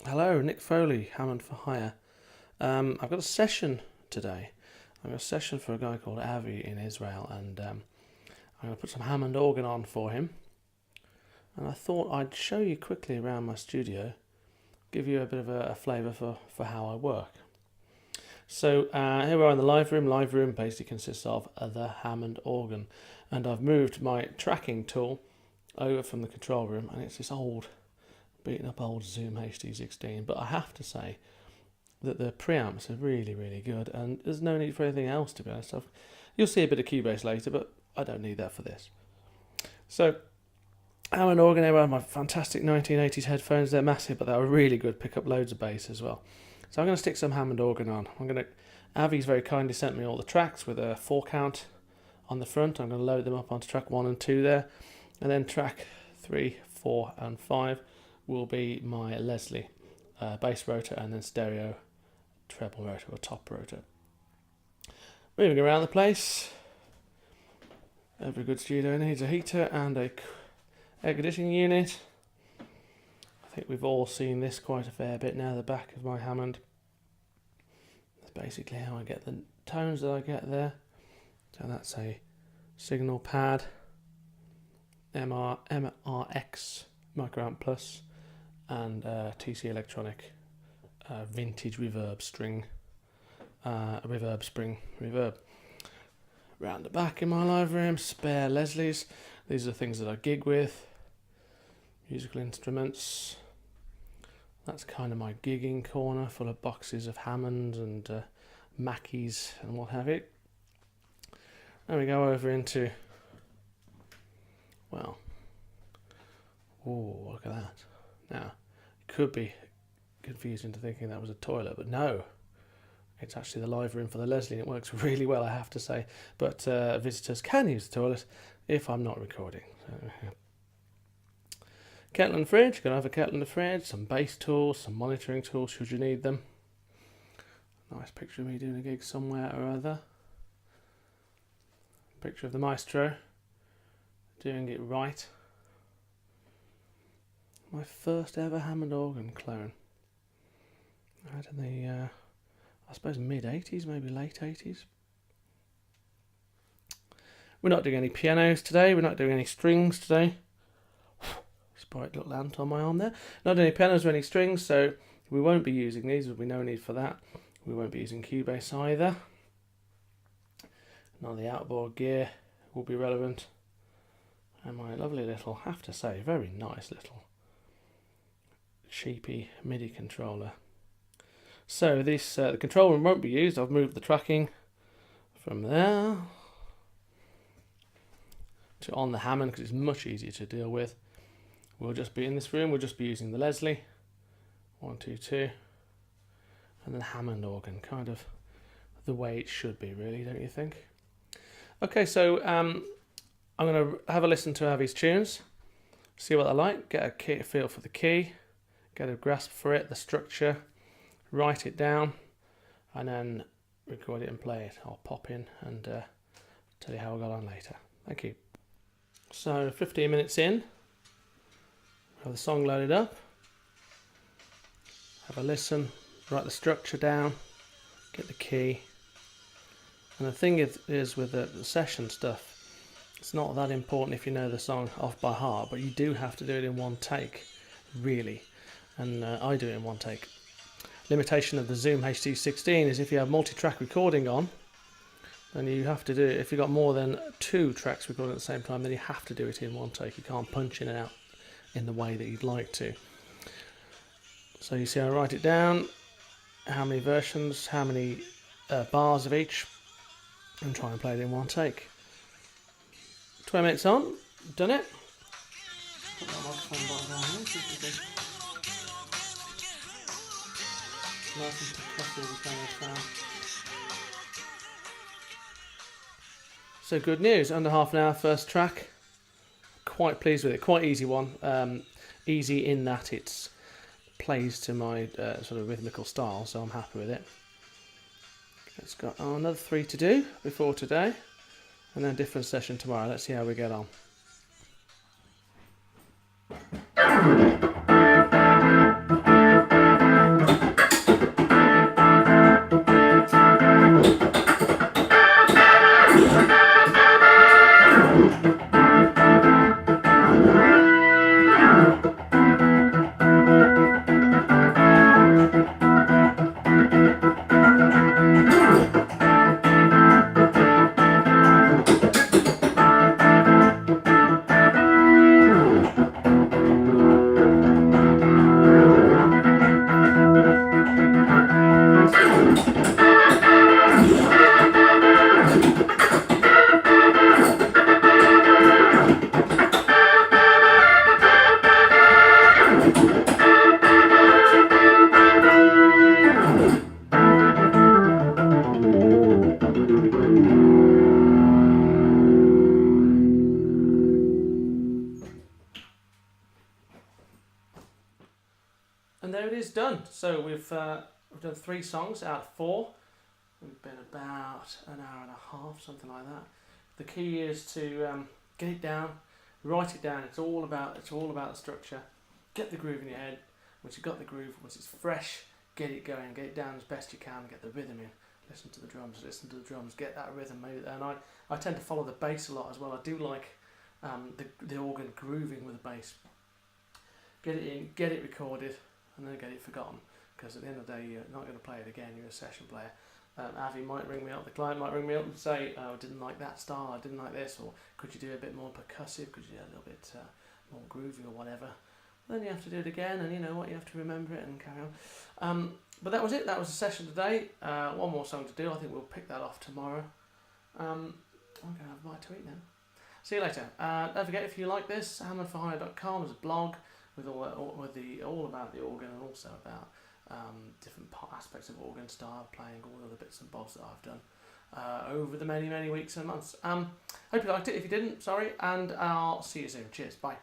Hello, Nick Foley, Hammond for Hire. I've got a session today. I've got a session for a guy called Avi in Israel, and I'm going to put some Hammond organ on for him. And I thought I'd show you quickly around my studio, give you a bit of a flavour for how I work. So here we are in the live room. Live room basically consists of the Hammond organ, and I've moved my tracking tool over from the control room, and it's this old, beaten up old Zoom HD16. But I have to say that the preamps are really, really good, and there's no need for anything else, to be honest. You'll see a bit of Cubase later, but I don't need that for this. So Hammond organ, here are my fantastic 1980s headphones. They're massive, but they're really good, pick up loads of bass as well. So I'm going to stick some Hammond organ on. Avi's very kindly sent me all the tracks with a 4 count on the front. I'm going to load them up onto track 1 and 2 there, and then track 3, 4 and 5 will be my Leslie bass rotor, and then stereo treble rotor or top rotor. Moving around the place, every good studio needs a heater and a air conditioning unit. I think we've all seen this quite a fair bit now, the back of my Hammond. That's basically how I get the tones that I get there. So that's a signal pad, MRX Microamp Plus, and TC Electronic vintage reverb spring reverb. Round the back in my live room, spare Leslies. These are things that I gig with. Musical instruments. That's kind of my gigging corner, full of boxes of Hammonds and Mackeys and what have you. Then we go over into, well, oh, look at that. Now, it could be confused into thinking that was a toilet, but no, it's actually the live room for the Leslie, and it works really well, I have to say. But visitors can use the toilet if I'm not recording. So, kettle and fridge, gonna have a kettle and a fridge, some bass tools, some monitoring tools should you need them. Nice picture of me doing a gig somewhere or other. Picture of the maestro doing it right. My first ever Hammond organ clone. Out in the, I suppose mid-80s, maybe late 80s. We're not doing any pianos today, we're not doing any strings today. Bright little ant on my arm there. Not any pianos or any strings, so we won't be using these. There'll be no need for that. We won't be using Cubase either. None of the outboard gear will be relevant. And my lovely little, have to say, very nice little cheapy MIDI controller. So this the control room won't be used. I've moved the tracking from there to on the Hammond because it's much easier to deal with. We'll just be in this room, we'll just be using the Leslie, 1, 2, 2, and then Hammond organ, kind of the way it should be really, don't you think? Okay, so I'm going to have a listen to Avi's tunes, see what I like, get a feel for the key, get a grasp for it, the structure, write it down, and then record it and play it. I'll pop in and tell you how I got on later. Thank you. So 15 minutes in. Have the song loaded up, have a listen, write the structure down, get the key. And the thing is with the session stuff, it's not that important if you know the song off by heart, but you do have to do it in one take, really. And I do it in one take. Limitation of the Zoom HD16 is if you have multi-track recording on, then you have to do it. If you've got more than 2 tracks recording at the same time, then you have to do it in one take. You can't punch in and out in the way that you'd like to. So you see I write it down, how many versions, how many bars of each, and try and play it in one take. 20 minutes on, done it. Put that microphone back down here, see if we can nice and percussive as kind of sound. So good news, under half an hour first track. Quite pleased with it, quite easy one. Easy in that it plays to my sort of rhythmical style, so I'm happy with it. It's got another 3 to do before today, and then a different session tomorrow. Let's see how we get on. done. So we've done 3 songs out of 4. We've been about an hour and a half, something like that. The key is to get it down, write it down. It's all about the structure. Get the groove in your head. Once you've got the groove, once it's fresh, get it going, get it down as best you can, get the rhythm in. Listen to the drums, get that rhythm moved. And I tend to follow the bass a lot as well. I do like the organ grooving with the bass. Get it in, get it recorded, and then get it forgotten. Because at the end of the day, you're not going to play it again. You're a session player. Avi might ring me up, the client might ring me up and say, oh, I didn't like that style, I didn't like this, or could you do a bit more percussive, could you do a little bit more groovy or whatever. Then you have to do it again, and you know what, you have to remember it and carry on. But that was it, that was the session today. One more song to do, I think we'll pick that off tomorrow. I'm going to have a bite to eat now. See you later. Don't forget, if you like this, hammondforhire.com is a blog with all about the organ and also about different aspects of organ style, playing, all the other bits and bobs that I've done over the many weeks and months. Hope you liked it. If you didn't, sorry, and I'll see you soon. Cheers, bye.